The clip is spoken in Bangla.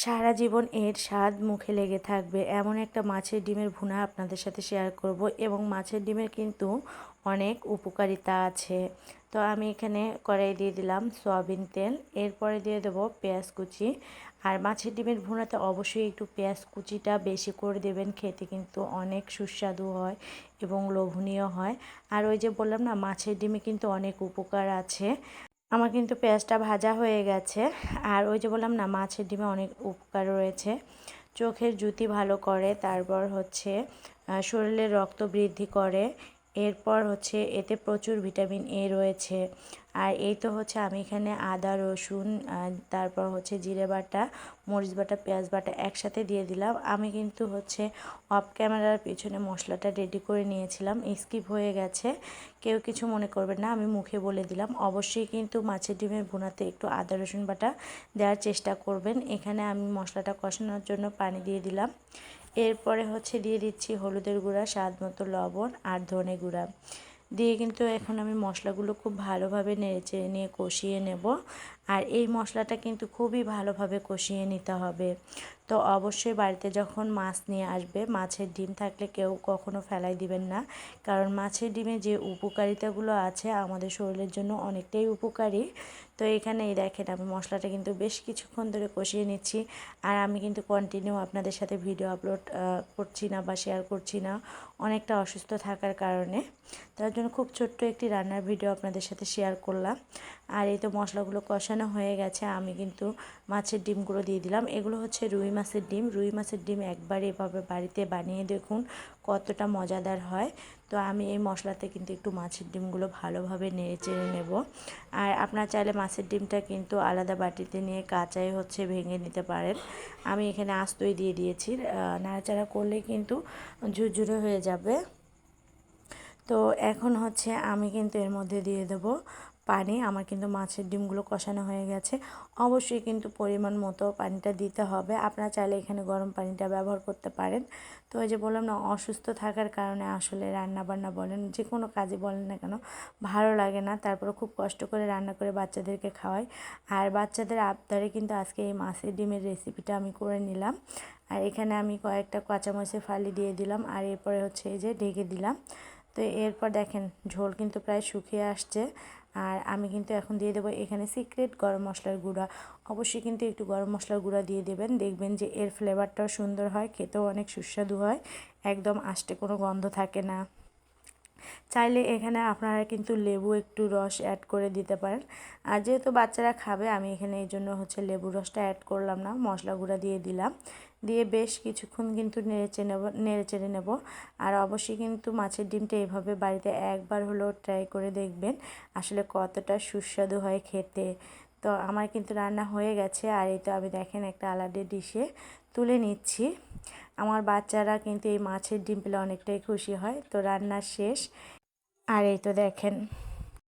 সারা জীবন এর স্বাদ মুখে লেগে থাকবে এমন একটা মাছের ডিমের ভুনা আপনাদের সাথে শেয়ার করব। এবং মাছের ডিমের কিন্তু অনেক উপকারিতা আছে। তো আমি এখানে কড়াই দিয়ে দিলাম সয়াবিন তেল, এরপরে দিয়ে দেবো পেঁয়াজ কুচি। আর মাছের ডিমের ভুনাতে অবশ্যই একটু পেঁয়াজ কুচিটা বেশি করে দেবেন, খেতে কিন্তু অনেক সুস্বাদু হয় এবং লোভনীয় হয়। আর ওই যে বললাম না, মাছের ডিমে কিন্তু অনেক উপকার আছে। আমার কিন্তু পেঁয়াজটা ভাজা হয়ে গেছে। আর ওই যে বললাম না, মাছের ডিমে অনেক উপকার রয়েছে। চোখের জ্যোতি ভালো করে, তারপর হচ্ছে শরীরে রক্ত বৃদ্ধি করে, এরপর হচ্ছে এতে প্রচুর ভিটামিন এ রয়েছে। আর এই তো হচ্ছে আমি এখানে আদা রসুন তারপর হচ্ছে জিরে বাটা, মরিচ বাটা, পেঁয়াজ বাটা একসাথে দিয়ে দিলাম। আমি কিন্তু হচ্ছে অফ ক্যামেরার পেছনে মশলাটা রেডি করে নিয়েছিলাম, স্কিপ হয়ে গেছে, কেউ কিছু মনে করবেন না, আমি মুখে বলে দিলাম। অবশ্যই কিন্তু মাছের ডিমের ভুনাতে একটু আদা রসুন বাটা দেওয়ার চেষ্টা করবেন। এখানে আমি মশলাটা কষানোর জন্য পানি দিয়ে দিলাম। এরপরে হচ্ছে দিয়ে দিচ্ছি হলুদের গুঁড়া, স্বাদ মতো লবণ আর ধনে গুঁড়া দিয়ে কিন্তু এখন আমি মশলাগুলো খুব ভালোভাবে নেড়েচেড়ে নিয়ে কষিয়ে নেব। আর এই মশলাটা কিন্তু খুবই ভালোভাবে কষিয়ে নিতে হবে। তো অবশ্যই বাড়িতে যখন মাছ নিয়ে আসবে, মাছের ডিম থাকলে কেউ কখনো ফেলাই দিবেন না, কারণ মাছের ডিমে যে উপকারিতাগুলো আছে আমাদের শরীরের জন্য অনেকটাই উপকারী। তো এখানে এই দেখেন, আমি মশলাটা কিন্তু বেশ কিছুক্ষণ ধরে কষিয়ে নিচ্ছি। আর আমি কিন্তু কন্টিনিউ আপনাদের সাথে ভিডিও আপলোড করছি না বা শেয়ার করছি না, অনেকটা অসুস্থ থাকার কারণে। তার জন্য খুব ছোট্ট একটি রান্নার ভিডিও আপনাদের সাথে শেয়ার করলাম। আর এই তো মশলাগুলো কষানো হয়ে গেছে, আমি কিন্তু মাছের ডিমগুলো দিয়ে দিলাম। এগুলো হচ্ছে রুই মাছের ডিম। রুই মাছের ডিম একবার এভাবে বাড়িতে বানিয়ে দেখুন, কতটা মজাদার হয়। তো আমি এই মশলাতে কিন্তু একটু মাছের ডিমগুলো ভালোভাবে নেড়ে চেড়ে নেব। আর আপনার চাইলে মাছের ডিমটা কিন্তু আলাদা বাটিতে নিয়ে কাঁচাই হচ্ছে ভেঙে নিতে পারেন। আমি এখানে আস্তই দিয়ে দিয়েছি, নাড়াচাড়া করলে কিন্তু ঝুরঝুরে হয়ে যাবে। তো এখন হচ্ছে আমি কিন্তু এর মধ্যে দিয়ে দেবো পানি। আমার কিন্তু মাছের ডিমগুলো কষানো হয়ে গেছে। অবশ্যই কিন্তু পরিমাণ মতো পানিটা দিতে হবে। আপনারা চাইলে এখানে গরম পানিটা ব্যবহার করতে পারেন। তো ওই যে বললাম না, অসুস্থ থাকার কারণে আসলে রান্না বান্না বলেন, যে কোনো কাজই বলেন না কেন, ভালো লাগে না। তারপরে খুব কষ্ট করে রান্না করে বাচ্চাদেরকে খাওয়াই। আর বাচ্চাদের আবদারে কিন্তু আজকে এই মাছের ডিমের রেসিপিটা আমি করে নিলাম। আর এখানে আমি কয়েকটা কাঁচামরিচের ফালি দিয়ে দিলাম। আর এরপরে হচ্ছে এই যে ঢেকে দিলাম। তো এরপর দেখেন ঝোল কিন্তু প্রায় শুকিয়ে আসছে। আর আমি কিন্তু এখন দিয়ে দেবো এখানে সিক্রেট গরম মশলার গুঁড়া। অবশ্যই কিন্তু একটু গরম মশলার গুঁড়া দিয়ে দেবেন, দেখবেন যে এর ফ্লেভারটাও সুন্দর হয়, খেতেও অনেক সুস্বাদু হয়, একদম আষ্টে কোনো গন্ধ থাকে না। চাইলে এখানে আপনারা কিন্তু লেবু একটু রস অ্যাড করে দিতে পারেন। আর যেহেতু বাচ্চারা খাবে, আমি এখানে এই জন্য হচ্ছে লেবু রসটা অ্যাড করলাম না, মশলা গুঁড়া দিয়ে দিলাম। দিয়ে বেশ কিছুক্ষণ কিন্তু নেড়ে চেড়ে নেব। আর অবশ্যই কিন্তু মাছের ডিমটা এভাবে বাড়িতে একবার হলেও ট্রাই করে দেখবেন, আসলে কতটা সুস্বাদু হয় খেতে। তো আমার কিন্তু রান্না হয়ে গেছে। আর এই তো আমি দেখেন একটা আলাদা ডিশে তুলে নিচ্ছি। আমার বাচ্চারা কিন্তু এই মাছের ডিম পেলে অনেকটাই খুশি হয়। তো রান্না শেষ। আর এই তো দেখেন।